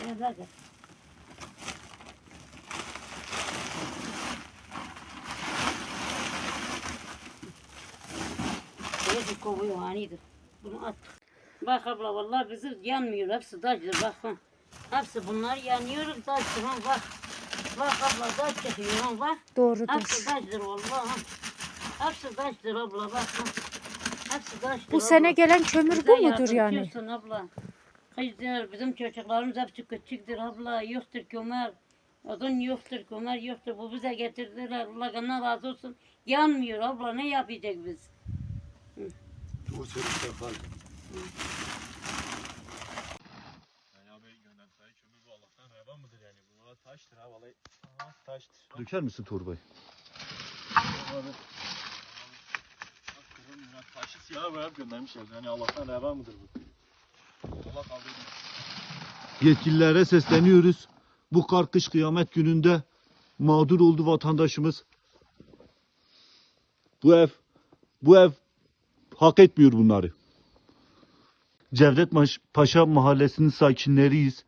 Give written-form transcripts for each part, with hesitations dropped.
Evet. Bir kovuyor hanidir. Bunu at. Bak abla vallahi bizi yanmıyor. Hepsi taştır bak. Ha. Hepsi bunlar yanıyor taştır. Ha, bak. Bak abla taş çıkıyor. Ha, bak. Doğrudur. Hepsi taştır vallahi. Ha. Hepsi taştır abla bak. Ha. Hepsi taştır Bu abla. sene gelen kömür Bize bu mudur yani? yardımcısın abla. Kızlar bizim çocuklarımız hepsi küçüktür abla. Yoktur kömer. Odun yoktur, kömer yoktur. Bu bize getirdiler. Allah'ından razı olsun. Yanmıyor abla. Ne yapacak biz? O sürü yapar. Yani abi gönderdiği kömür bu Allah'tan reva mıdır yani? Bu taştır ha vallahi. Aha, taştır. Döker misin torbayı? Abi. Taşı siyah boyayıp göndermişler. Yani Allah'tan reva mıdır bu? Allah kaldırdı. Yetkililere sesleniyoruz. Bu kar kış kıyamet gününde mağdur oldu vatandaşımız. Bu ev hak etmiyor bunları. Cevdet Paşa mahallesinin sakinleriyiz.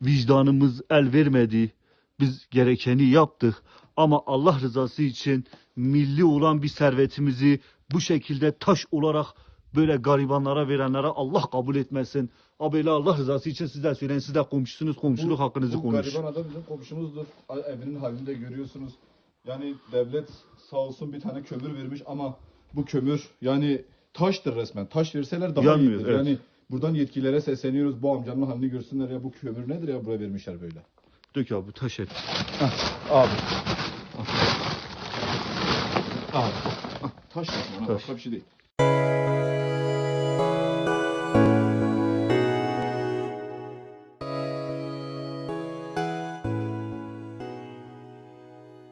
Vicdanımız el vermedi. Biz gerekeni yaptık. Ama Allah rızası için milli olan bir servetimizi bu şekilde taş olarak böyle garibanlara verenlere Allah kabul etmesin. Abiyle Allah rızası için siz de söyleyin. Siz de komşusunuz. Komşuluk hakkınızı Bu konuşun. gariban adam bizim komşumuzdur. Evinin halini de görüyorsunuz. Yani devlet sağ olsun bir tane kömür vermiş ama bu kömür yani taştır resmen. Taş verseler daha Yanmıyor, iyidir. evet. Yani buradan yetkililere sesleniyoruz. Bu amcanın halini görsünler ya, bu kömür nedir ya, buraya vermişler böyle. Dök abi taş et. Abi. Abi. Taş resmen. Taş. Başka bir şey değil.